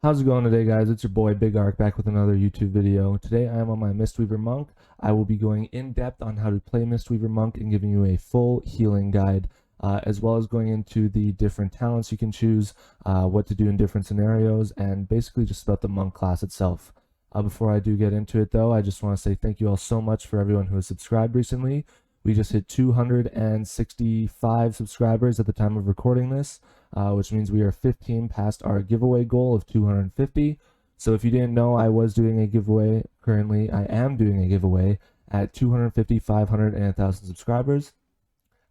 How's it going today, guys? It's your boy BIGark back with another YouTube video. Today I am on my Mistweaver Monk. I will be going in depth on how to play Mistweaver Monk and giving you a full healing guide, as well as going into the different talents you can choose, what to do in different scenarios, and basically just about the Monk class itself. Before I do get into it though, I just want to say thank you all so much for everyone who has subscribed recently. We just hit 265 subscribers at the time of recording this, which means we are 15 past our giveaway goal of 250. So if you didn't know, I was doing a giveaway. Currently, I am doing a giveaway at 250, 500, and 1,000 subscribers.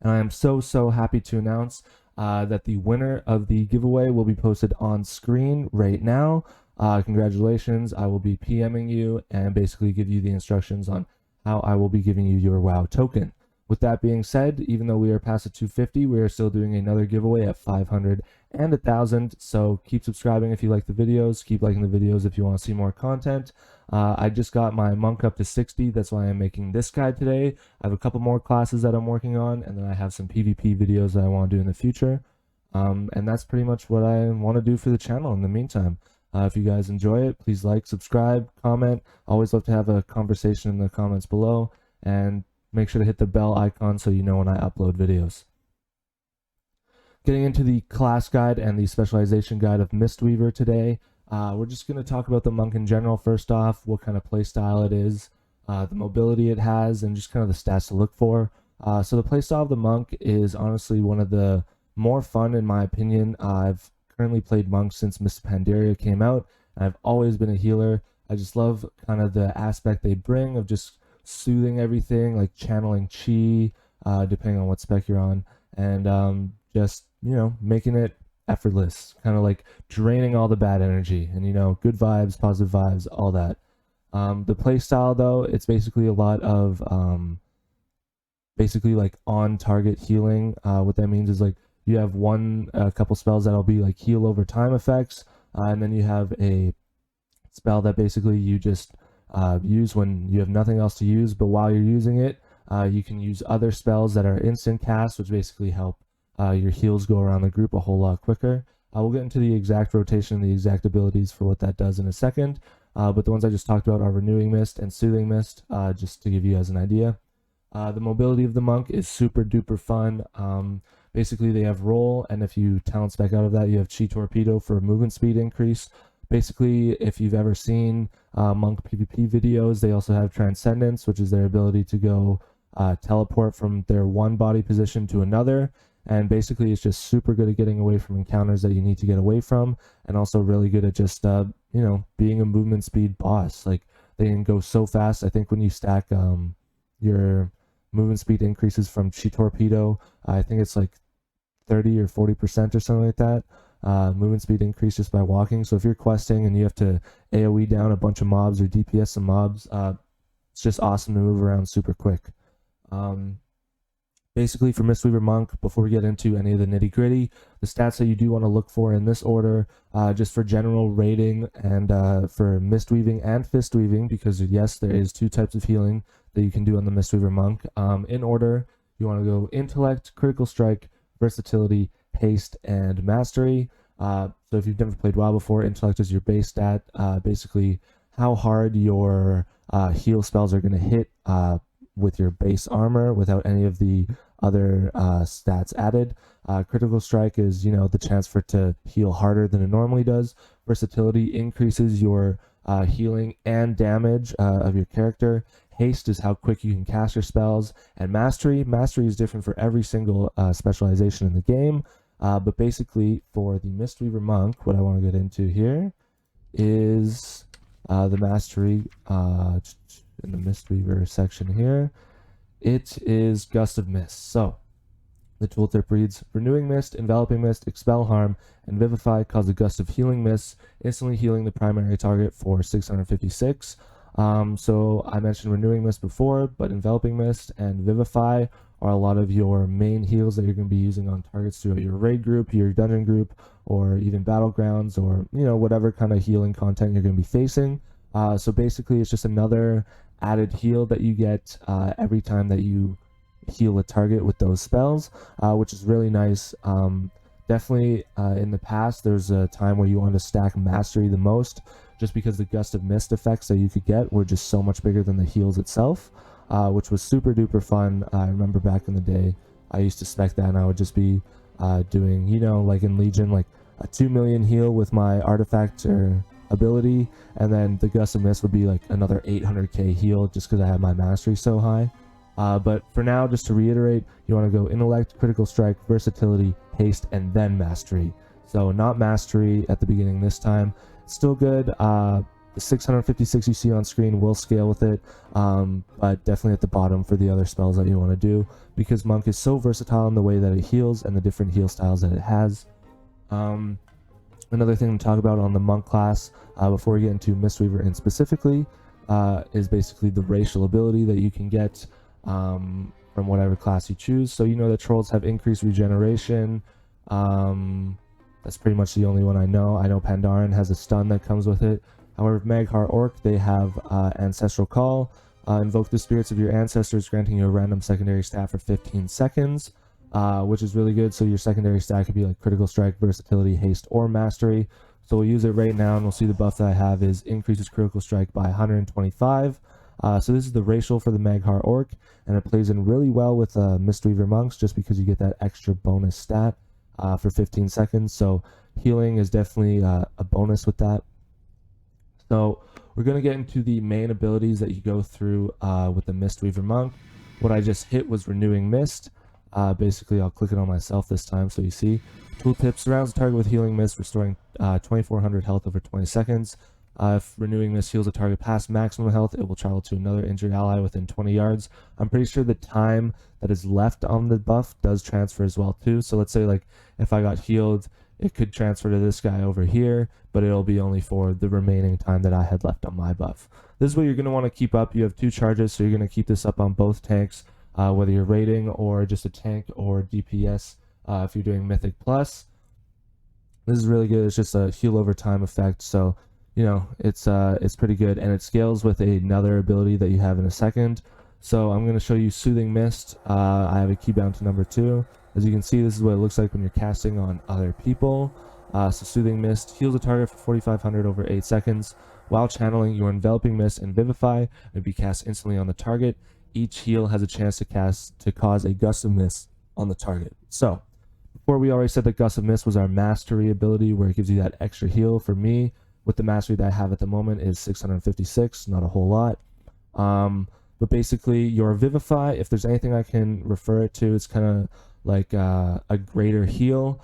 And I am so happy to announce that the winner of the giveaway will be posted on screen right now. Congratulations. I will be PMing you and basically give you the instructions on how I will be giving you your WoW token. With that being said, even though we are past the 250, we are still doing another giveaway at 500 and 1,000. So keep subscribing if you like the videos. Keep liking the videos if you want to see more content. I just got my monk up to 60. That's why I'm making this guide today. I have a couple more classes that I'm working on, and then I have some PvP videos that I want to do in the future. And that's pretty much what I want to do for the channel in the meantime. If you guys enjoy it, please like, subscribe, comment. Always love to have a conversation in the comments below. And make sure to hit the bell icon so you know when I upload videos. Getting into the class guide and the specialization guide of Mistweaver today, we're just going to talk about the monk in general first off, what kind of playstyle it is, the mobility it has, and just kind of the stats to look for. So the playstyle of the monk is honestly one of the more fun in my opinion. I've currently played monk since Mists of Pandaria came out, and I've always been a healer. I just love kind of the aspect they bring of just soothing everything, like channeling chi, depending on what spec you're on, and just, you know, making it effortless, kind of like draining all the bad energy, and, you know, good vibes, positive vibes, all that. The play style though, it's basically a lot of basically like on target healing. What that means is like you have a couple spells that'll be like heal over time effects, and then you have a spell that basically you just use when you have nothing else to use, but while you're using it, you can use other spells that are instant cast, which basically help your heals go around the group a whole lot quicker. We'll get into the exact rotation and the exact abilities for what that does in a second, but the ones I just talked about are Renewing Mist and Soothing Mist, just to give you guys an idea. The mobility of the monk is super duper fun. Basically they have roll, and if you talent spec out of that, you have Chi Torpedo for movement speed increase. Basically, if you've ever seen monk PvP videos, they also have Transcendence, which is their ability to go teleport from their one body position to another. And basically, it's just super good at getting away from encounters that you need to get away from, and also really good at just, you know, being a movement speed boss. Like, they can go so fast. I think when you stack your movement speed increases from Chi Torpedo, I think it's like 30 or 40% or something like that. Movement speed increase just by walking. So if you're questing and you have to AoE down a bunch of mobs or DPS some mobs, it's just awesome to move around super quick. Basically for Mistweaver Monk, before we get into any of the nitty gritty, the stats that you do want to look for in this order, just for general rating and for Mistweaving and Fist Weaving, because yes, there is two types of healing that you can do on the Mistweaver Monk. In order, you want to go Intellect, Critical Strike, Versatility, Haste, and Mastery. So if you've never played WoW before, Intellect is your base stat, basically how hard your heal spells are going to hit with your base armor without any of the other stats added. Critical Strike is, you know, the chance for it to heal harder than it normally does. Versatility increases your healing and damage of your character. Haste is how quick you can cast your spells. And Mastery is different for every single specialization in the game. But basically, for the Mistweaver Monk, what I want to get into here is the Mastery in the Mistweaver section here. It is Gust of Mist. So, the tooltip reads, Renewing Mist, Enveloping Mist, Expel Harm, and Vivify cause a gust of healing mist, instantly healing the primary target for 656. So I mentioned Renewing Mist before, but Enveloping Mist and Vivify are a lot of your main heals that you're going to be using on targets throughout your raid group, your dungeon group, or even battlegrounds, or, you know, whatever kind of healing content you're going to be facing. So basically it's just another added heal that you get every time that you heal a target with those spells, which is really nice. definitely in the past there's a time where you wanted to stack mastery the most, just because the gust of mist effects that you could get were just so much bigger than the heals itself, which was super duper fun. I remember back in the day I used to spec that, and I would just be doing, you know, like in Legion, like a 2 million heal with my artifact or ability, and then the gust of mist would be like another 800k heal just because I had my mastery so high. But for now, just to reiterate, you want to go intellect, critical strike, versatility, haste, and then mastery. So not mastery at the beginning this time. Still good. The 656 you see on screen will scale with it, but definitely at the bottom for the other spells that you want to do, because Monk is so versatile in the way that it heals and the different heal styles that it has. Another thing to talk about on the Monk class, before we get into Mistweaver in specifically, is basically the racial ability that you can get from whatever class you choose. So you know that trolls have increased regeneration. That's pretty much the only one I know. I know Pandaren has a stun that comes with it. However, Mag'har Orc, they have Ancestral Call. Invoke the spirits of your ancestors, granting you a random secondary stat for 15 seconds, which is really good. So your secondary stat could be like critical strike, versatility, haste, or mastery. So we'll use it right now, and we'll see the buff that I have is increases critical strike by 125. So this is the racial for the Mag'har Orc, and it plays in really well with Mistweaver Monks, just because you get that extra bonus stat for 15 seconds. So healing is definitely a bonus with that. So we're going to get into the main abilities that you go through with the Mistweaver Monk. What I just hit was Renewing Mist. Basically, I'll click it on myself this time so you see. Tooltip: surrounds the target with Healing Mist, restoring 2400 health over 20 seconds. If Renewing Mist heals a target past maximum health, it will travel to another injured ally within 20 yards. I'm pretty sure the time that is left on the buff does transfer as well too. So let's say like if I got healed, it could transfer to this guy over here, but it'll be only for the remaining time that I had left on my buff. This is what you're going to want to keep up. You have 2 charges, so you're going to keep this up on both tanks, whether you're raiding or just a tank or DPS if you're doing Mythic Plus. This is really good. It's just a heal over time effect, so you know it's pretty good, and it scales with another ability that you have in a second. So I'm going to show you Soothing Mist. I have a key bound to number 2. As you can see, this is what it looks like when you're casting on other people. So Soothing Mist heals a target for 4500 over 8 seconds. While channeling, your Enveloping Mist and Vivify may be cast instantly on the target. Each heal has a chance to cause a Gust of Mist on the target. So before, we already said that Gust of Mist was our mastery ability, where it gives you that extra heal. For me, with the mastery that I have at the moment, is 656, not a whole lot. But basically, your Vivify, if there's anything I can refer it to, it's kind of like a greater heal.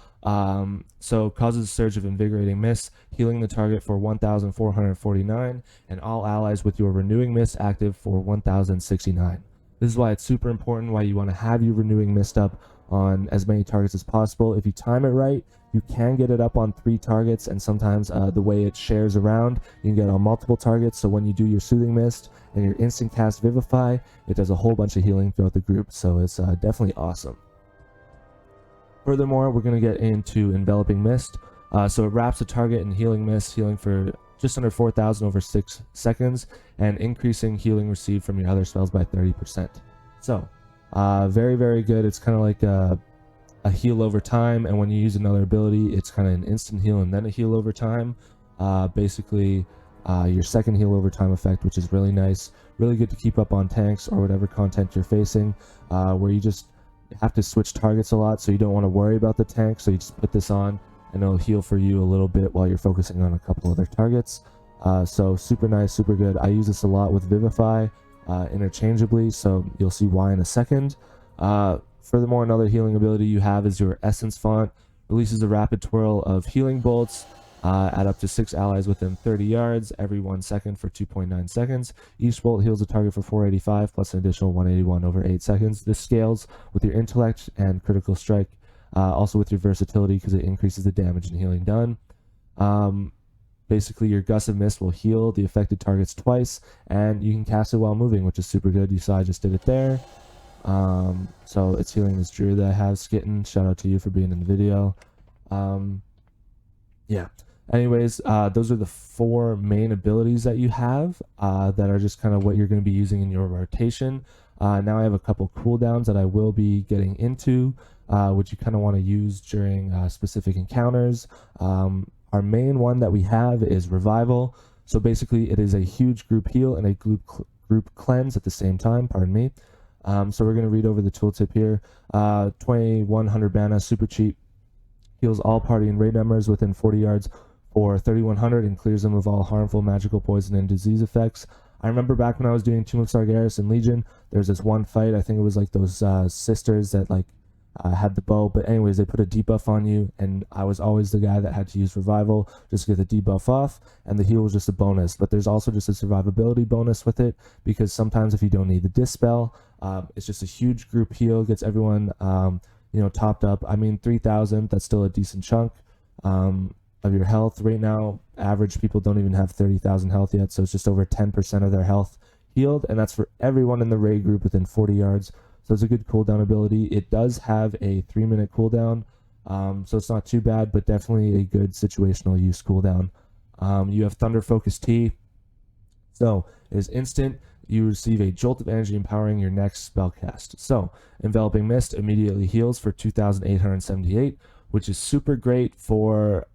So causes a surge of Invigorating Mist, healing the target for 1449, and all allies with your Renewing Mist active for 1069. This is why it's super important, why you want to have your Renewing Mist up on as many targets as possible. If you time it right, you can get it up on 3 targets, and sometimes the way it shares around, you can get on multiple targets. So when you do your Soothing Mist and your instant cast Vivify, it does a whole bunch of healing throughout the group, so it's definitely awesome. Furthermore, we're going to get into Enveloping Mist. So it wraps the target in Healing Mist, healing for just under 4000 over 6 seconds, and increasing healing received from your other spells by 30%. So very, very good. It's kind of like a heal over time, and when you use another ability, it's kind of an instant heal and then a heal over time. Basically, your second heal over time effect, which is really nice, really good to keep up on tanks or whatever content you're facing, where you just have to switch targets a lot, so you don't want to worry about the tank. So you just put this on and it'll heal for you a little bit while you're focusing on a couple other targets. So super nice, super good. I use this a lot with Vivify interchangeably, so you'll see why in a second. Furthermore, another healing ability you have is your Essence Font. Releases a rapid twirl of healing bolts at up to 6 allies within 30 yards every 1 second for 2.9 seconds. Each bolt heals a target for 485 plus an additional 181 over 8 seconds. This scales with your intellect and critical strike, also with your versatility, because it increases the damage and healing done. Basically, your Gust of Mist will heal the affected targets twice, and you can cast it while moving, which is super good. You saw I just did it there. So it's healing this druid that I have, Skitten. Shout out to you for being in the video. Yeah. Anyways, those are the 4 main abilities that you have that are just kind of what you're going to be using in your rotation. Now I have a couple cooldowns that I will be getting into. which you kind of want to use during specific encounters. Our main one that we have is Revival. So basically it is a huge group heal and a group cleanse at the same time, pardon me. So we're going to read over the tooltip here. 2100 mana, super cheap, heals all party and raid members within 40 yards for 3100 and clears them of all harmful magical, poison, and disease effects. I remember back when I was doing Tomb of Sargeras and Legion, there's this one fight, I think it was like those sisters that like had the bow, but anyways, they put a debuff on you, and I was always the guy that had to use Revival just to get the debuff off, and the heal was just a bonus. But there's also just a survivability bonus with it, because sometimes if you don't need the Dispel, it's just a huge group heal, gets everyone you know, topped up. I mean, 3,000, that's still a decent chunk of your health. Right now, average people don't even have 30,000 health yet, so it's just over 10% of their health healed, and that's for everyone in the raid group within 40 yards. So it's a good cooldown ability. It does have a 3-minute cooldown, so it's not too bad, but definitely a good situational use cooldown. You have Thunder Focus T, so it is instant. You receive a jolt of energy empowering your next spell cast. So Enveloping Mist immediately heals for 2,878, which is super great for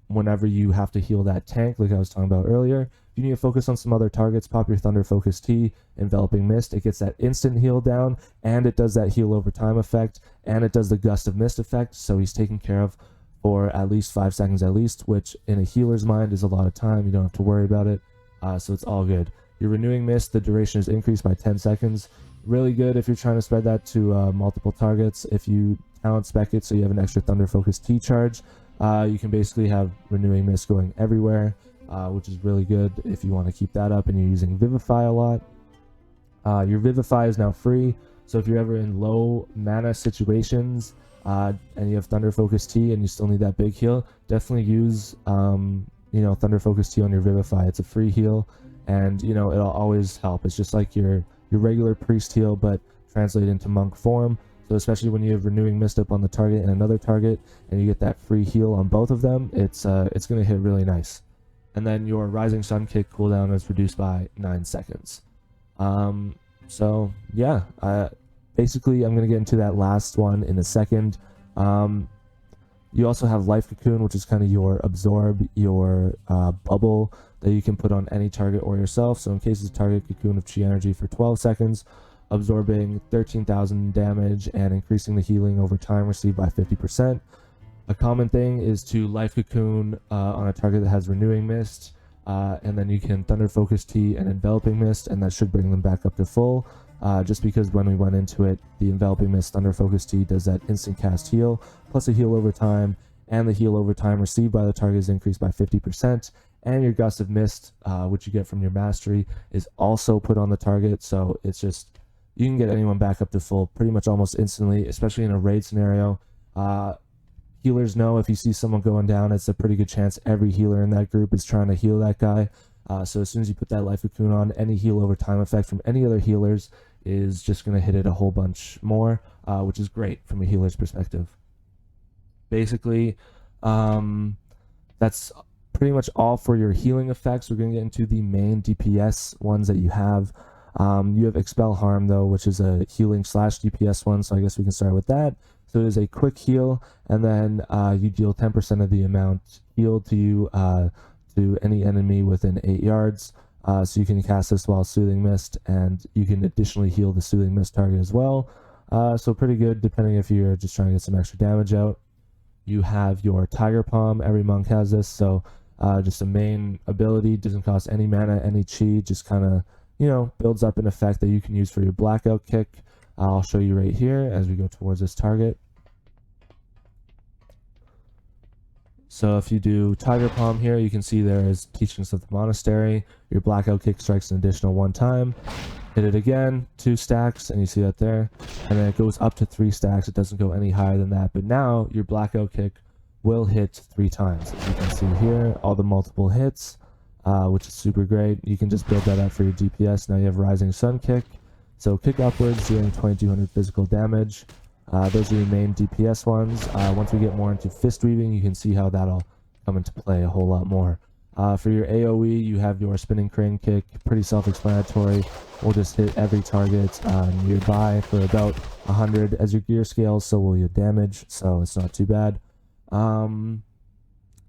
whenever you have to heal that tank, like I was talking about earlier. If you need to focus on some other targets, pop your Thunder Focus T, Enveloping Mist. It gets that instant heal down, and it does that heal over time effect, and it does the Gust of Mist effect, so he's taken care of for at least 5 seconds at least, which in a healer's mind is a lot of time. You don't have to worry about it, so it's all good. Your Renewing Mist, the duration is increased by 10 seconds. Really good if you're trying to spread that to multiple targets. If you talent spec it so you have an extra Thunder Focus T charge, you can basically have Renewing Mist going everywhere, which is really good if you want to keep that up and you're using Vivify a lot. Your Vivify is now free, so if you're ever in low mana situations and you have Thunder Focus T and you still need that big heal, definitely use you know, Thunder Focus T on your Vivify. It's a free heal, and you know, it'll always help. It's just like your regular priest heal, but translated into monk form. So especially when you have Renewing Mist up on the target and another target, and you get that free heal on both of them, it's going to hit really nice. And then your Rising Sun Kick cooldown is reduced by 9 seconds. So yeah, basically I'm going to get into that last one in a second. You also have Life Cocoon, which is kind of your absorb, your bubble that you can put on any target or yourself. So in case it's a target, Cocoon of Chi Energy for 12 seconds, absorbing 13,000 damage and increasing the healing over time received by 50%. A common thing is to Life Cocoon on a target that has Renewing Mist, and then you can Thunder Focus T and Enveloping Mist, and that should bring them back up to full. Just because when we went into it, the Enveloping Mist Thunder Focus T does that instant cast heal, plus a heal over time, and the heal over time received by the target is increased by 50%, and your Gust of Mist, which you get from your mastery, is also put on the target, so it's just, you can get anyone back up to full pretty much almost instantly, especially in a raid scenario. Healers know if you see someone going down, it's a pretty good chance every healer in that group is trying to heal that guy. So as soon as you put that Life Cocoon on, any heal over time effect from any other healers is just going to hit it a whole bunch more, which is great from a healer's perspective. Basically, that's pretty much all for your healing effects. We're going to get into the main DPS ones that you have. You have Expel Harm, though, which is a healing / DPS one, so I guess we can start with that. So it is a quick heal, and then you deal 10% of the amount healed to you to any enemy within 8 yards. So you can cast this while Soothing Mist, and you can additionally heal the Soothing Mist target as well. So pretty good, depending if you're just trying to get some extra damage out. You have your Tiger Palm. Every monk has this, so just a main ability, doesn't cost any mana, any chi, just kind of, you know, builds up an effect that you can use for your Blackout Kick. I'll show you right here as we go towards this target. So if you do Tiger Palm here, you can see there is Teachings of the Monastery. Your Blackout Kick strikes an additional 1 time. Hit it again, 2 stacks, and you see that there. And then it goes up to 3 stacks. It doesn't go any higher than that. But now your Blackout Kick will hit 3 times. As you can see here, all the multiple hits, which is super great. You can just build that up for your DPS. Now you have Rising Sun Kick. So kick upwards, dealing 2200 physical damage. Those are your main DPS ones. Once we get more into Fist Weaving, you can see how that'll come into play a whole lot more. For your AoE, you have your spinning crane kick, pretty self-explanatory. Will just hit every target nearby for about 100. As your gear scales, so will your damage, so it's not too bad.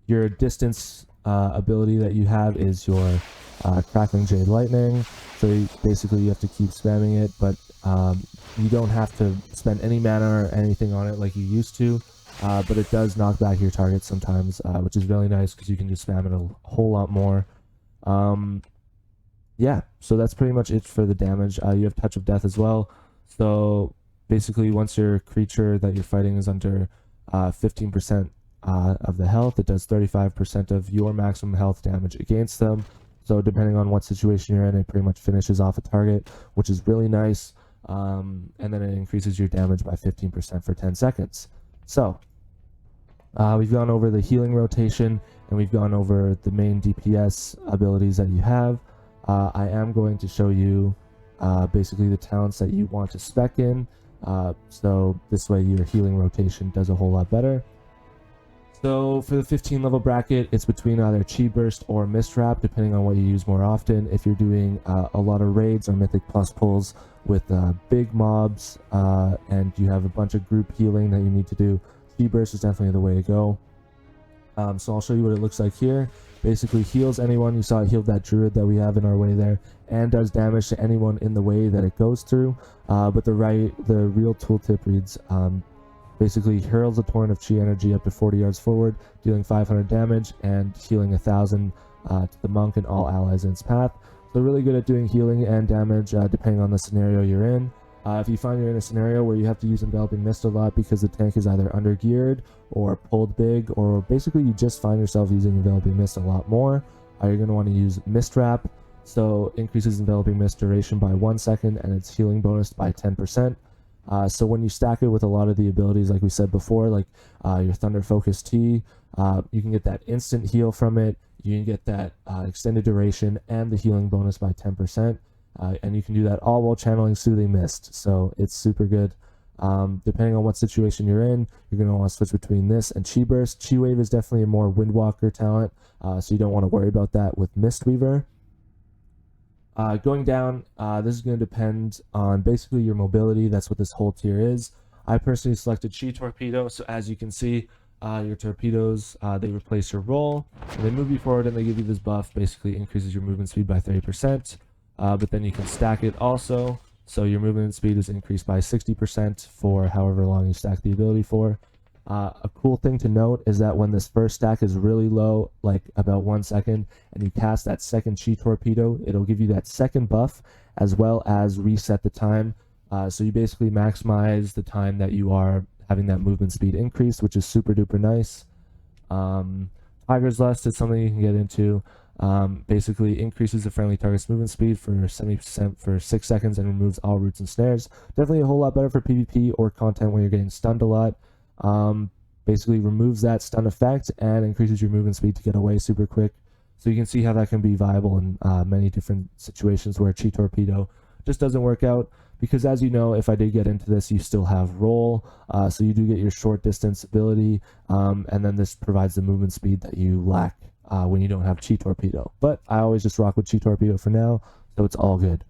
Your distance ability that you have is your Crackling Jade Lightning. So basically you have to keep spamming it, but you don't have to spend any mana or anything on it like you used to. But it does knock back your targets sometimes, which is really nice because you can just spam it a whole lot more. Yeah, so that's pretty much it for the damage. You have Touch of Death as well. So basically once your creature that you're fighting is under 15% of the health, it does 35% of your maximum health damage against them. So depending on what situation you're in, it pretty much finishes off a target, which is really nice. And then it increases your damage by 15% for 10 seconds. So we've gone over the healing rotation, and we've gone over the main DPS abilities that you have. I am going to show you basically the talents that you want to spec in, so this way your healing rotation does a whole lot better. So for the 15 level bracket, it's between either Chi Burst or Mist Wrap, depending on what you use more often. If you're doing a lot of raids or Mythic Plus pulls with big mobs, and you have a bunch of group healing that you need to do, Chi Burst is definitely the way to go. So I'll show you what it looks like here. Basically heals anyone. You saw it healed that druid that we have in our way there, and does damage to anyone in the way that it goes through. But the real tooltip reads, basically hurls a torrent of chi energy up to 40 yards forward, dealing 500 damage and healing 1,000 to the monk and all allies in its path. So really good at doing healing and damage depending on the scenario you're in. If you find you're in a scenario where you have to use Enveloping Mist a lot because the tank is either under geared or pulled big, or basically you just find yourself using Enveloping Mist a lot more, you're going to want to use Mist Wrap. So increases Enveloping Mist duration by 1 second and its healing bonus by 10%. So when you stack it with a lot of the abilities like we said before, like your Thunder Focus Tea, you can get that instant heal from it, you can get that extended duration and the healing bonus by 10%, and you can do that all while channeling Soothing Mist, so it's super good. Depending on what situation you're in, you're going to want to switch between this and Chi Burst. Chi Wave is definitely a more Windwalker talent, so you don't want to worry about that with Mistweaver. Going down, this is going to depend on basically your mobility. That's what this whole tier is. I personally selected Chi Torpedo, so as you can see, your torpedoes, they replace your roll, they move you forward, and they give you this buff, basically increases your movement speed by 30%, but then you can stack it also, so your movement speed is increased by 60% for however long you stack the ability for. A cool thing to note is that when this first stack is really low, like about 1 second, and you cast that second Chi Torpedo, it'll give you that second buff as well as reset the time. So you basically maximize the time that you are having that movement speed increase, which is super duper nice. Tiger's Lust is something you can get into. Basically increases the friendly target's movement speed for 70% for 6 seconds and removes all roots and snares. Definitely a whole lot better for PvP or content when you're getting stunned a lot. Basically removes that stun effect and increases your movement speed to get away super quick. So you can see how that can be viable in many different situations where Chi Torpedo just doesn't work out, because as you know, if I did get into this, you still have roll, so you do get your short distance ability, and then this provides the movement speed that you lack when you don't have Chi Torpedo. But I always just rock with Chi Torpedo for now, so it's all good.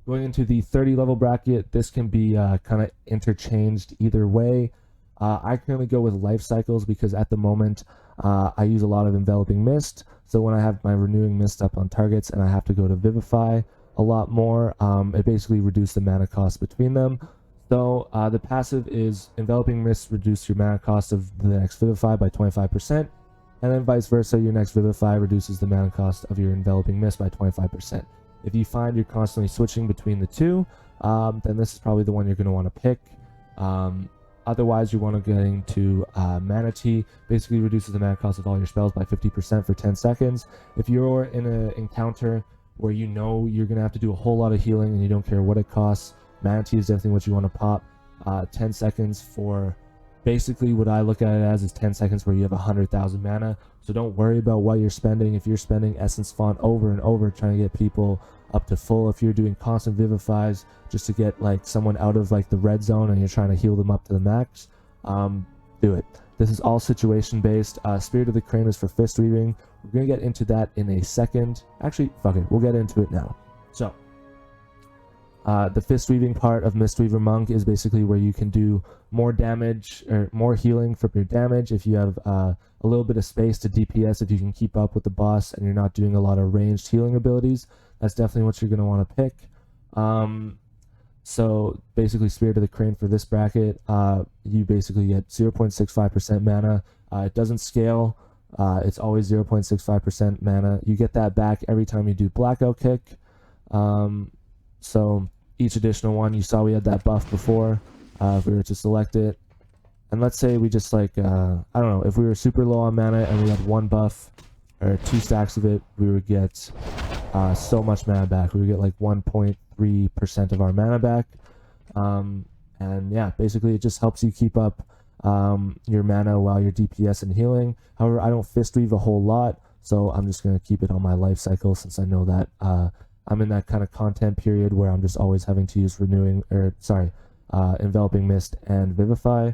Going into the 30 level bracket, this can be kind of interchanged either way. I currently go with Life Cycles because at the moment I use a lot of Enveloping Mist, so when I have my Renewing Mist up on targets and I have to go to Vivify a lot more, it basically reduces the mana cost between them. So the passive is Enveloping Mist reduce your mana cost of the next Vivify by 25%, and then vice versa, your next Vivify reduces the mana cost of your Enveloping Mist by 25%. If you find you're constantly switching between the two, then this is probably the one you're going to want to pick. Otherwise, you want to get into Mana Tea. Basically reduces the mana cost of all your spells by 50% for 10 seconds. If you're in an encounter where you know you're going to have to do a whole lot of healing and you don't care what it costs, Mana Tea is definitely what you want to pop. 10 seconds for basically what I look at it as is 10 seconds where you have 100,000 mana. So don't worry about what you're spending. If you're spending Essence Font over and over trying to get people up to full, if you're doing constant Vivifies just to get like someone out of like the red zone and you're trying to heal them up to the max, do it. This is all situation based. Spirit of the Crane is for fist weaving. We're going to get into that in a second. Actually, fuck it, we'll get into it now. So the fist weaving part of Mistweaver Monk is basically where you can do more damage or more healing from your damage if you have a little bit of space to DPS. If you can keep up with the boss and you're not doing a lot of ranged healing abilities, that's definitely what you're going to want to pick. So basically, Spirit of the Crane for this bracket, you basically get 0.65% mana. It doesn't scale. It's always 0.65% mana. You get that back every time you do Blackout Kick. So each additional one, you saw we had that buff before. If we were to select it, and let's say we just like, I don't know, if we were super low on mana and we had one buff or 2 stacks of it, we would get so much mana back. We would get like 1.3% of our mana back. And yeah, basically it just helps you keep up your mana while you're DPS and healing. However, I don't fist weave a whole lot, so I'm just going to keep it on my life cycle, since I know that I'm in that kind of content period where I'm just always having to use Enveloping Mist and Vivify.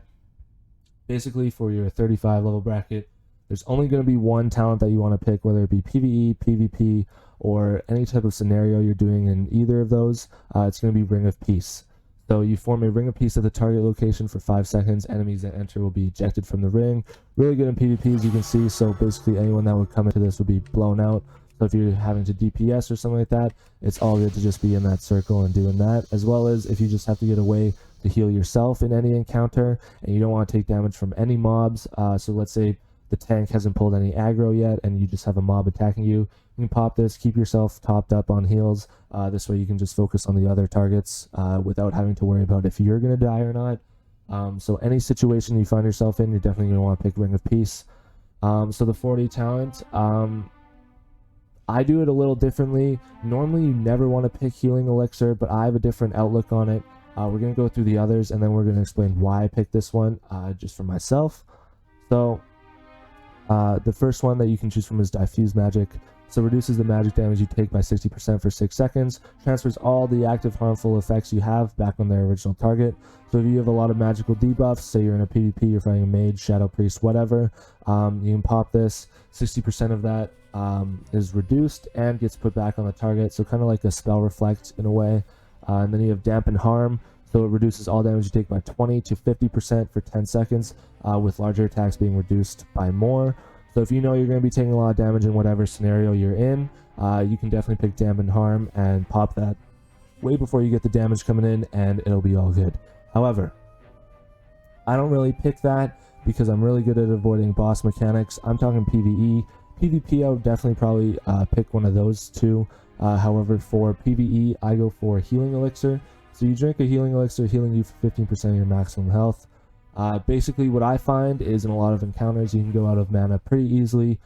Basically, for your 35 level bracket, there's only going to be one talent that you want to pick, whether it be PvE, PvP, or any type of scenario you're doing in either of those. It's going to be Ring of Peace. So you form a Ring of Peace at the target location for 5 seconds. Enemies that enter will be ejected from the ring. Really good in PvP, as you can see, so basically anyone that would come into this would be blown out. So if you're having to DPS or something like that, it's all good to just be in that circle and doing that, as well as if you just have to get away to heal yourself in any encounter and you don't want to take damage from any mobs. So let's say the tank hasn't pulled any aggro yet and you just have a mob attacking you, you can pop this, keep yourself topped up on heals. This way you can just focus on the other targets without having to worry about if you're going to die or not. So any situation you find yourself in, you're definitely going to want to pick Ring of Peace. So the 40 talent, I do it a little differently. Normally you never want to pick Healing Elixir, but I have a different outlook on it. We're going to go through the others and then we're going to explain why I picked this one just for myself. So the first one that you can choose from is Diffuse Magic. So reduces the magic damage you take by 60% for 6 seconds. Transfers all the active harmful effects you have back on their original target. So if you have a lot of magical debuffs, say you're in a PvP, you're fighting a mage, shadow priest, whatever, you can pop this. 60% of that is reduced and gets put back on the target. So kind of like a spell reflect in a way. And then you have Dampen Harm. So it reduces all damage you take by 20 to 50% for 10 seconds, with larger attacks being reduced by more. So if you know you're going to be taking a lot of damage in whatever scenario you're in, you can definitely pick Dampen Harm and pop that way before you get the damage coming in, and it'll be all good. However, I don't really pick that because I'm really good at avoiding boss mechanics. I'm talking PvE. PvP, I would definitely probably pick one of those two. However, for PvE, I go for Healing Elixir. So you drink a Healing Elixir, healing you for 15% of your maximum health. Basically what I find is in a lot of encounters you can go out of mana pretty easily,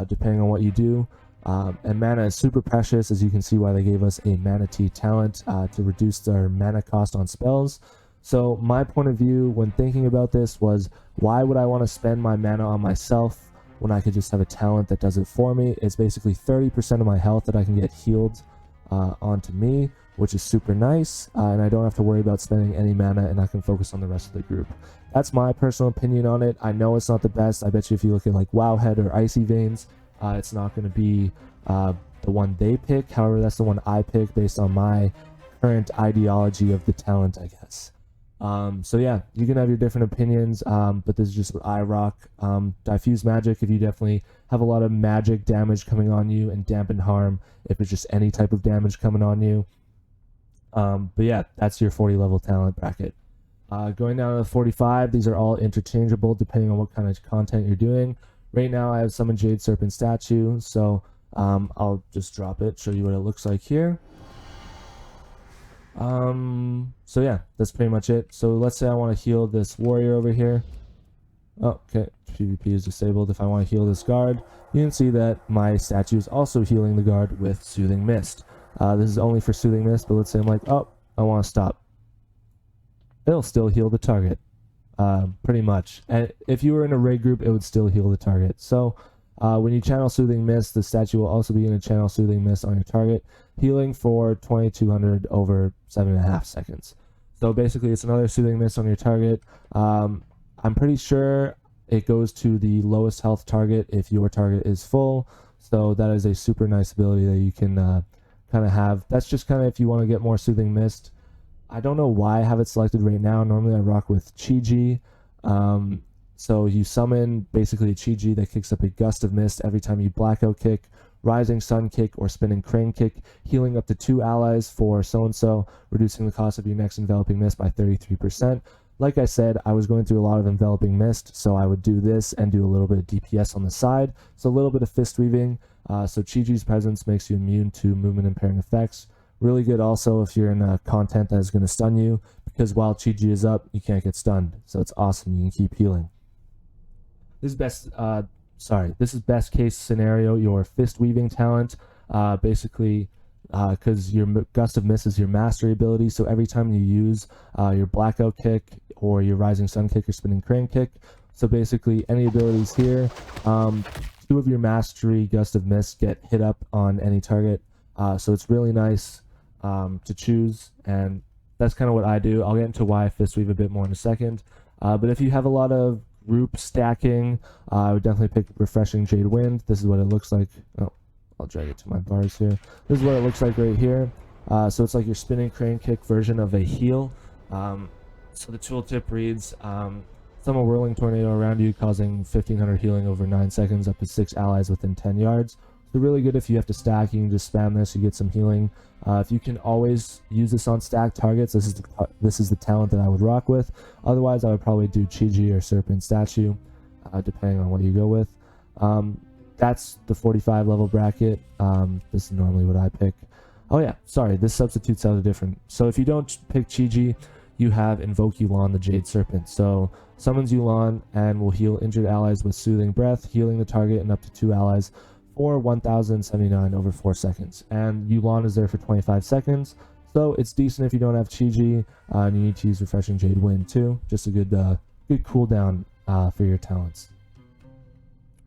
depending on what you do, and mana is super precious, as you can see why they gave us a Mana Tea talent to reduce their mana cost on spells. So my point of view when thinking about this was, why would I want to spend my mana on myself when I could just have a talent that does it for me? It's basically 30% of my health that I can get healed onto me, which is super nice, and I don't have to worry about spending any mana, and I can focus on the rest of the group. That's my personal opinion on it. I know it's not the best. I bet you if you look at like Wowhead or Icy Veins, it's not going to be the one they pick. However, that's the one I pick based on my current ideology of the talent, I guess. So yeah, you can have your different opinions, but this is just what I rock. Diffuse Magic, if you definitely have a lot of magic damage coming on you, and Dampen Harm if it's just any type of damage coming on you. But yeah, that's your 40 level talent bracket. Going down to the 45, these are all interchangeable depending on what kind of content you're doing. Right now I have Summon Jade Serpent Statue, so I'll just drop it, show you what it looks like here. So yeah, that's pretty much it. So let's say I want to heal this warrior over here. Oh, okay, PvP is disabled. If I want to heal this guard, you can see that my statue is also healing the guard with Soothing Mist. This is only for Soothing Mist, but let's say I'm like, oh, I want to stop. It'll still heal the target, pretty much. And if you were in a raid group, it would still heal the target. So when you channel Soothing Mist, the statue will also be in a channel Soothing Mist on your target, healing for 2200 over 7.5 seconds. So basically, it's another Soothing Mist on your target. I'm pretty sure it goes to the lowest health target if your target is full. So that is a super nice ability that you can kind of have. That's just kind of if you want to get more Soothing Mist. I don't know why I have it selected right now. Normally I rock with Chi-Ji. So you summon basically a Chi-Ji that kicks up a Gust of Mist every time you Blackout Kick, Rising Sun Kick, or Spinning Crane Kick, healing up to 2 allies for so-and-so, reducing the cost of your next Enveloping Mist by 33%. Like I said, I was going through a lot of Enveloping Mist, so I would do this and do a little bit of DPS on the side. So a little bit of Fist Weaving. So Chi-Ji's presence makes you immune to movement impairing effects. Really good also if you're in content that is going to stun you, because while Chi-Ji is up, you can't get stunned. So it's awesome. You can keep healing. This is best case scenario, your Fist Weaving talent, basically, because your Gust of Mist is your mastery ability, so every time you use your Blackout Kick or your Rising Sun Kick or Spinning Crane Kick, so basically any abilities here, 2 of your mastery Gust of Mist get hit up on any target, so it's really nice to choose, and that's kind of what I do. I'll get into why I Fist Weave a bit more in a second, but if you have a lot of group stacking, I would definitely pick Refreshing Jade Wind. This is what it looks like. Oh, I'll drag it to my bars here. This is what it looks like right here. So it's like your Spinning Crane Kick version of a heal. So the tooltip reads, summon a Whirling Tornado around you, causing 1500 healing over 9 seconds, up to 6 allies within 10 yards. So really good if you have to stack. You can just spam this, you get some healing. If you can always use this on stacked targets, this is the talent that I would rock with. Otherwise, I would probably do Chi-Ji or Serpent Statue, depending on what you go with. That's the 45 level bracket. This is normally what I pick. Oh yeah, sorry, this substitutes out a different. So if you don't pick Chi-Ji, you have Invoke Yu'lon, the Jade Serpent. So summons Yu'lon and will heal injured allies with Soothing Breath, healing the target and up to 2 allies for 1079 over 4 seconds. And Yu'lon is there for 25 seconds. So it's decent if you don't have Chi-Ji, and you need to use Refreshing Jade Wind too. Just a good cooldown for your talents.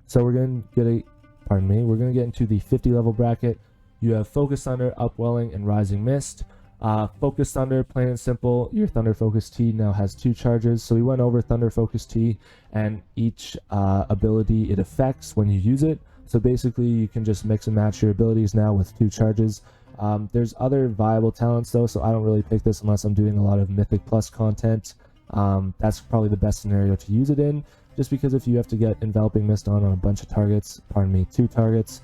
So we're going to get into the 50 level bracket. You have Focus Thunder, Upwelling, and Rising Mist. Focus Thunder, plain and simple, your Thunder Focus Tea now has 2 charges. So we went over Thunder Focus Tea and each ability it affects when you use it. So basically you can just mix and match your abilities now with 2 charges. There's other viable talents though, so I don't really pick this unless I'm doing a lot of Mythic Plus content. That's probably the best scenario to use it in, just because if you have to get Enveloping Mist on a bunch of targets, 2 targets,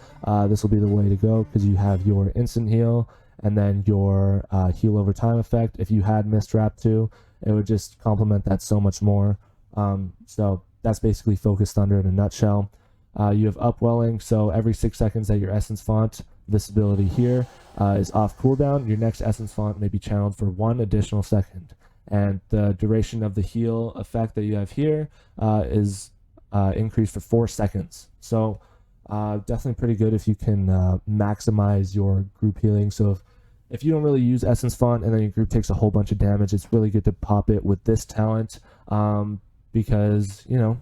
this will be the way to go, because you have your instant heal and then your heal over time effect. If you had Mist Wrap too, it would just complement that so much more. So that's basically Focus Thunder in a nutshell. You have Upwelling, so every 6 seconds that your Essence Font, this ability here, is off cooldown, your next Essence Font may be channeled for 1 additional second. And the duration of the heal effect that you have here is increased for 4 seconds. So definitely pretty good if you can maximize your group healing. So if you don't really use Essence Font and then your group takes a whole bunch of damage, it's really good to pop it with this talent, because, you know,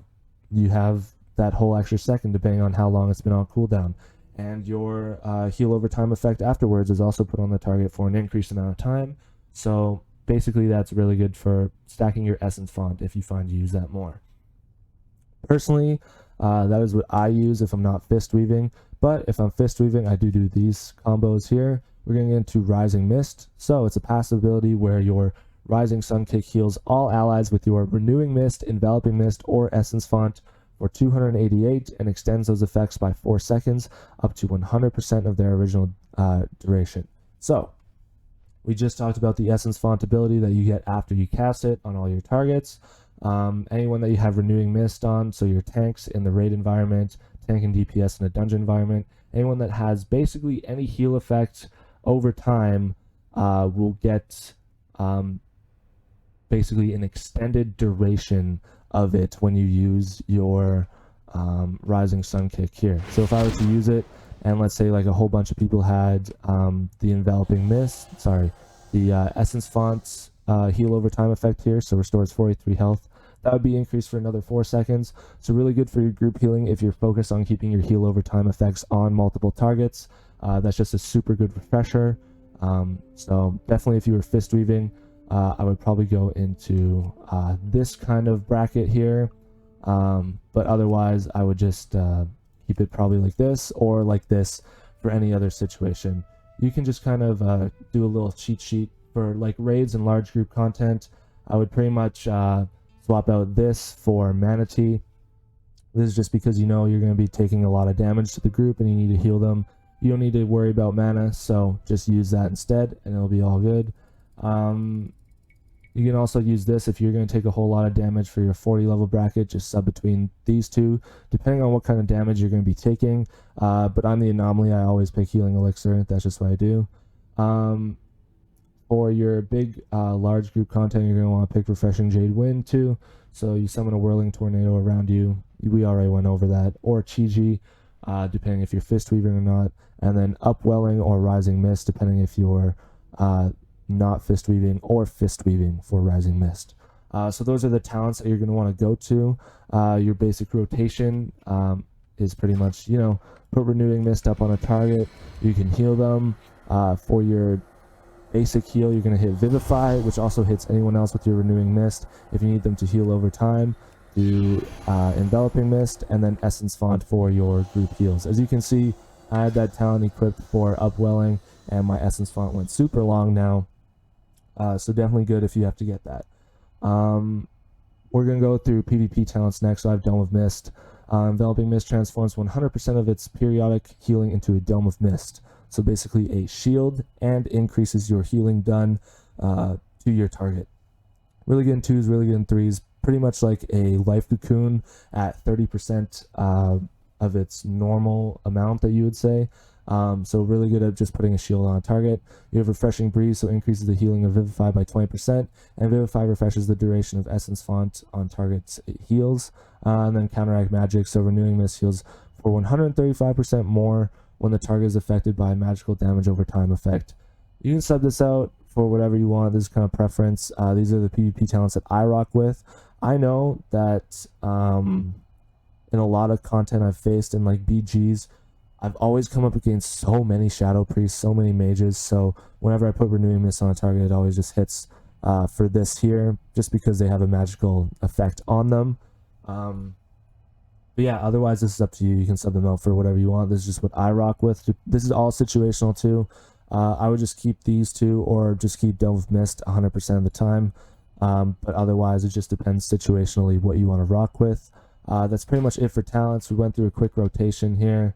you have that whole extra second depending on how long it's been on cooldown. And your heal over time effect afterwards is also put on the target for an increased amount of time. So basically that's really good for stacking your Essence Font if you find you use that more. Personally, that is what I use if I'm not Fist Weaving, but if I'm Fist Weaving, I do these combos here. We're going to get into Rising Mist. So it's a passive ability where your Rising Sun Kick heals all allies with your Renewing Mist, Enveloping Mist, or Essence Font for 288 and extends those effects by 4 seconds up to 100% of their original duration. So we just talked about the Essence Font ability that you get after you cast it on all your targets. Anyone that you have Renewing Mist on, so your tanks in the raid environment, tank and DPS in a dungeon environment, anyone that has basically any heal effect over time will get basically an extended duration of it when you use your Rising Sun Kick here. So if I were to use it, and let's say like a whole bunch of people had the Enveloping Mist, the Essence Font's heal over time effect here, so restores 43 health, that would be increased for another 4 seconds. So really good for your group healing if you're focused on keeping your heal over time effects on multiple targets. That's just a super good refresher. So definitely if you were Fist Weaving, I would probably go into this kind of bracket here. But otherwise I would just keep it probably like this or like this for any other situation. You can just kind of do a little cheat sheet for like raids and large group content. I would pretty much swap out this for Manatee. This is just because you know you're going to be taking a lot of damage to the group and you need to heal them. You don't need to worry about mana, so just use that instead and it'll be all good. You can also use this if you're going to take a whole lot of damage for your 40 level bracket. Just sub between these two, depending on what kind of damage you're going to be taking. But I'm the anomaly. I always pick Healing Elixir. That's just what I do. For your big, large group content, you're going to want to pick Refreshing Jade Wind too. So you summon a Whirling Tornado around you. We already went over that. Or Chi-Ji, depending if you're Fistweaving or not. And then Upwelling or Rising Mist, depending if you're not Fistweaving or Fistweaving for Rising Mist. So those are the talents that you're going to want to go to. Your basic rotation is pretty much, you know, put Renewing Mist up on a target. You can heal them. For your basic heal, you're going to hit Vivify, which also hits anyone else with your Renewing Mist. If you need them to heal over time, do Enveloping Mist, and then Essence Font for your group heals. As you can see, I had that talent equipped for Upwelling, and my Essence Font went super long now. So definitely good if you have to get that. We're going to go through PvP talents next. So I have Dome of Mist. Enveloping Mist transforms 100% of its periodic healing into a Dome of Mist. So basically a shield, and increases your healing done to your target. Really good in 2s, really good in 3s. Pretty much like a Life Cocoon at 30% of its normal amount that you would say. So really good at just putting a shield on a target. You have Refreshing Breeze, so increases the healing of Vivify by 20%, and Vivify refreshes the duration of Essence Font on targets it heals. And then Counteract Magic, so Renewing Mist heals for 135% more when the target is affected by a magical damage over time effect. You can sub this out for whatever you want. This is kind of preference. These are the PvP talents that I rock with. I know that in a lot of content I've faced in like BGs, I've always come up against so many Shadow Priests, so many mages, so whenever I put Renewing Mist on a target, it always just hits for this here, just because they have a magical effect on them. But yeah, otherwise this is up to you. You can sub them out for whatever you want. This is just what I rock with. This is all situational too. I would just keep these two, or just keep Dome of Mist 100% of the time. But otherwise, it just depends situationally what you want to rock with. That's pretty much it for talents. We went through a quick rotation here.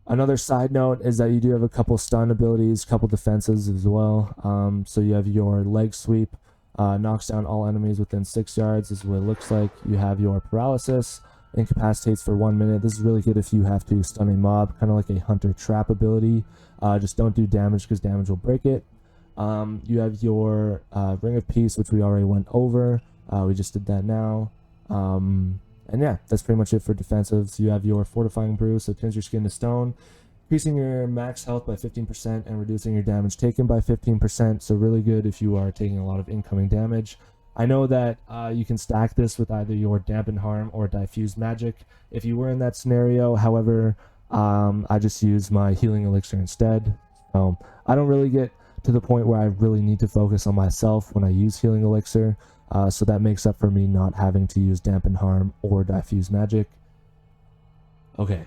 Another side note is that you do have a couple stun abilities, couple defenses as well. So you have your Leg Sweep, knocks down all enemies within 6 yards. This is what it looks like. You have your Paralysis, incapacitates for 1 minute. This is really good if you have to stun a mob, kind of like a Hunter Trap ability. Just don't do damage because damage will break it. You have your Ring of Peace, which we already went over. We just did that now. And yeah, that's pretty much it for defensives. You have your Fortifying Brew, so it turns your skin to stone, increasing your max health by 15% and reducing your damage taken by 15%. So really good if you are taking a lot of incoming damage. I know that you can stack this with either your Dampen Harm or Diffuse Magic if you were in that scenario. However, I just use my Healing Elixir instead. So I don't really get to the point where I really need to focus on myself when I use Healing Elixir. So that makes up for me not having to use Dampen Harm or Diffuse Magic. Okay.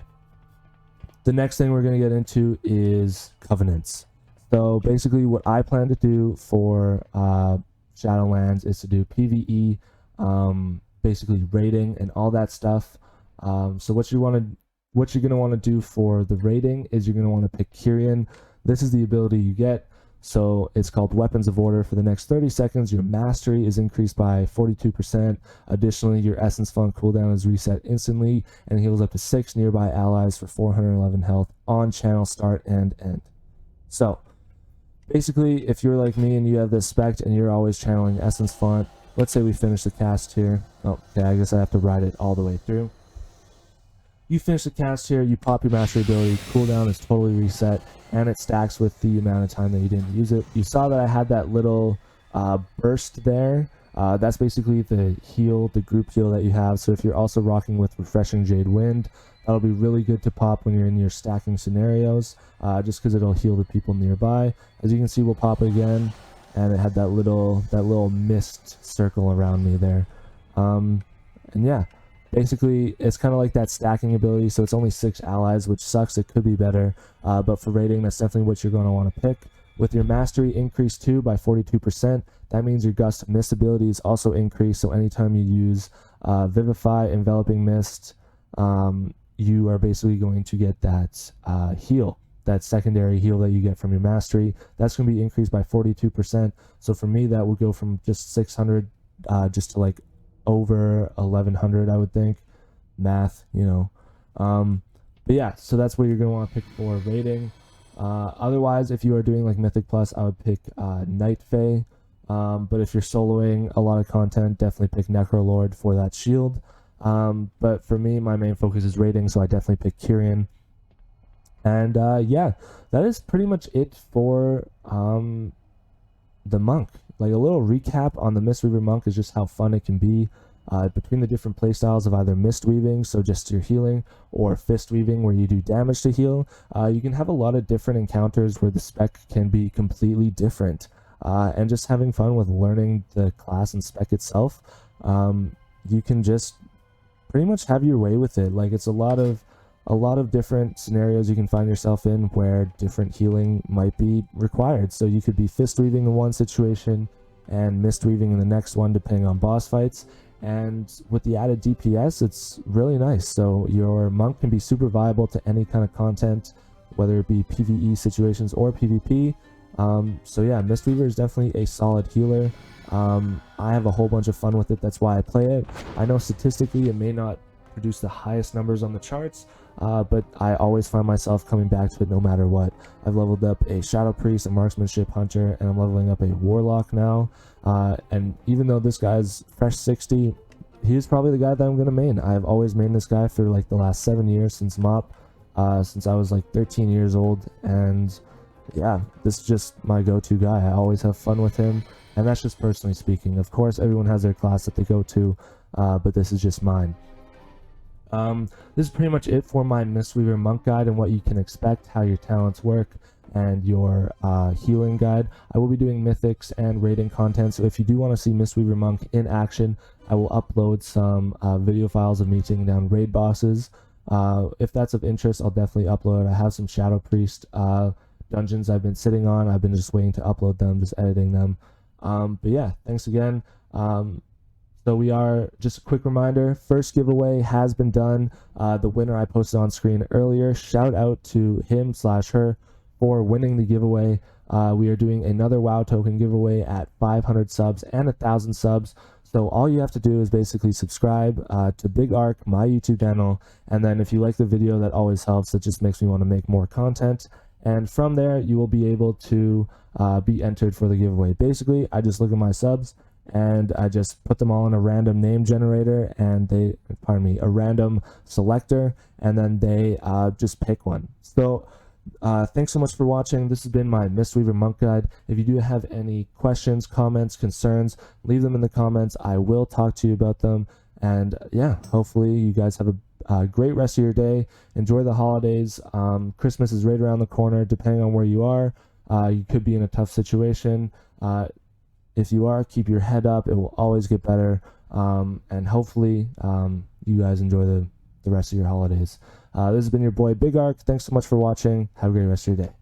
The next thing we're going to get into is Covenants. So basically what I plan to do for Shadowlands is to do PvE, basically raiding and all that stuff. So what you're going to want to do for the raiding is you're going to want to pick Kyrian. This is the ability you get. So it's called Weapons of Order. For the next 30 seconds, your mastery is increased by 42%. Additionally, your Essence Font cooldown is reset instantly and heals up to 6 nearby allies for 411 health on channel start and end. So basically, if you're like me and you have this spec and you're always channeling Essence Font, let's say we finish the cast here. Oh, okay, I guess I have to ride it all the way through. You finish the cast here, you pop your mastery ability, cooldown is totally reset, and it stacks with the amount of time that you didn't use it. You saw that I had that little burst there. That's basically the heal, the group heal that you have. So if you're also rocking with Refreshing Jade Wind, that'll be really good to pop when you're in your stacking scenarios, just because it'll heal the people nearby. As you can see, we'll pop it again, and it had that little mist circle around me there. And yeah, basically it's kind of like that stacking ability, so it's only 6 allies, which sucks. It could be better, but for raiding, that's definitely what you're going to want to pick. With your mastery increased too by 42%, that means your gust mist abilities also increase, so anytime you use Vivify, Enveloping Mist, you are basically going to get that heal, that secondary heal that you get from your mastery. That's going to be increased by 42%. So for me, that would go from just 600 just to like over 1100, I would think. Math, you know. But yeah, so that's what you're going to want to pick for rating. Otherwise, if you are doing like Mythic Plus, I would pick Night Fae. But if you're soloing a lot of content, definitely pick Necrolord for that shield. But for me, my main focus is rating, so I definitely pick Kyrian. And yeah, that is pretty much it for the monk. Like a little recap on the Mistweaver monk is just how fun it can be. Between the different playstyles of either mist weaving, so just your healing, or fist weaving where you do damage to heal, you can have a lot of different encounters where the spec can be completely different. And just having fun with learning the class and spec itself, you can just pretty much have your way with it. Like it's a lot of different scenarios you can find yourself in where different healing might be required. So you could be fist weaving in one situation and mist weaving in the next one, depending on boss fights. And with the added DPS, it's really nice. So your monk can be super viable to any kind of content, whether it be PvE situations or PvP. So yeah, Mistweaver is definitely a solid healer. I have a whole bunch of fun with it. That's why I play it. I know statistically it may not produce the highest numbers on the charts, but I always find myself coming back to it no matter what. I've leveled up a Shadow Priest, a Marksmanship Hunter, and I'm leveling up a Warlock now. And even though this guy's fresh 60, he's probably the guy that I'm going to main. I've always mained this guy for like the last 7 years since MOP, since I was like 13 years old. And yeah, this is just my go-to guy. I always have fun with him, and that's just personally speaking. Of course, everyone has their class that they go to, but this is just mine. This is pretty much it for my Mistweaver monk guide and what you can expect, how your talents work, and your healing guide. I will be doing mythics and raiding content, so if you do want to see Mistweaver monk in action, I will upload some video files of me taking down raid bosses. If that's of interest, I'll definitely upload. I have some Shadow Priest dungeons I've been sitting on. I've been just waiting to upload them, just editing them. But yeah, thanks again. So we are, just a quick reminder, first giveaway has been done. The winner I posted on screen earlier, shout out to him/her for winning the giveaway. We are doing another WoW token giveaway at 500 subs and 1,000 subs. So all you have to do is basically subscribe to BIGark, my YouTube channel, and then if you like the video, that always helps. It just makes me want to make more content. And from there, you will be able to be entered for the giveaway. Basically, I just look at my subs, and I just put them all in a random name generator, and a random selector, and then they just pick one. So thanks so much for watching. This has been my Mistweaver monk guide. If you do have any questions, comments, concerns, leave them in the comments. I will talk to you about them. And yeah, hopefully you guys have a great rest of your day. Enjoy the holidays. Christmas is right around the corner. Depending on where you are, you could be in a tough situation. If you are, keep your head up. It will always get better. And hopefully you guys enjoy the rest of your holidays. This has been your boy BIGark. Thanks so much for watching. Have a great rest of your day.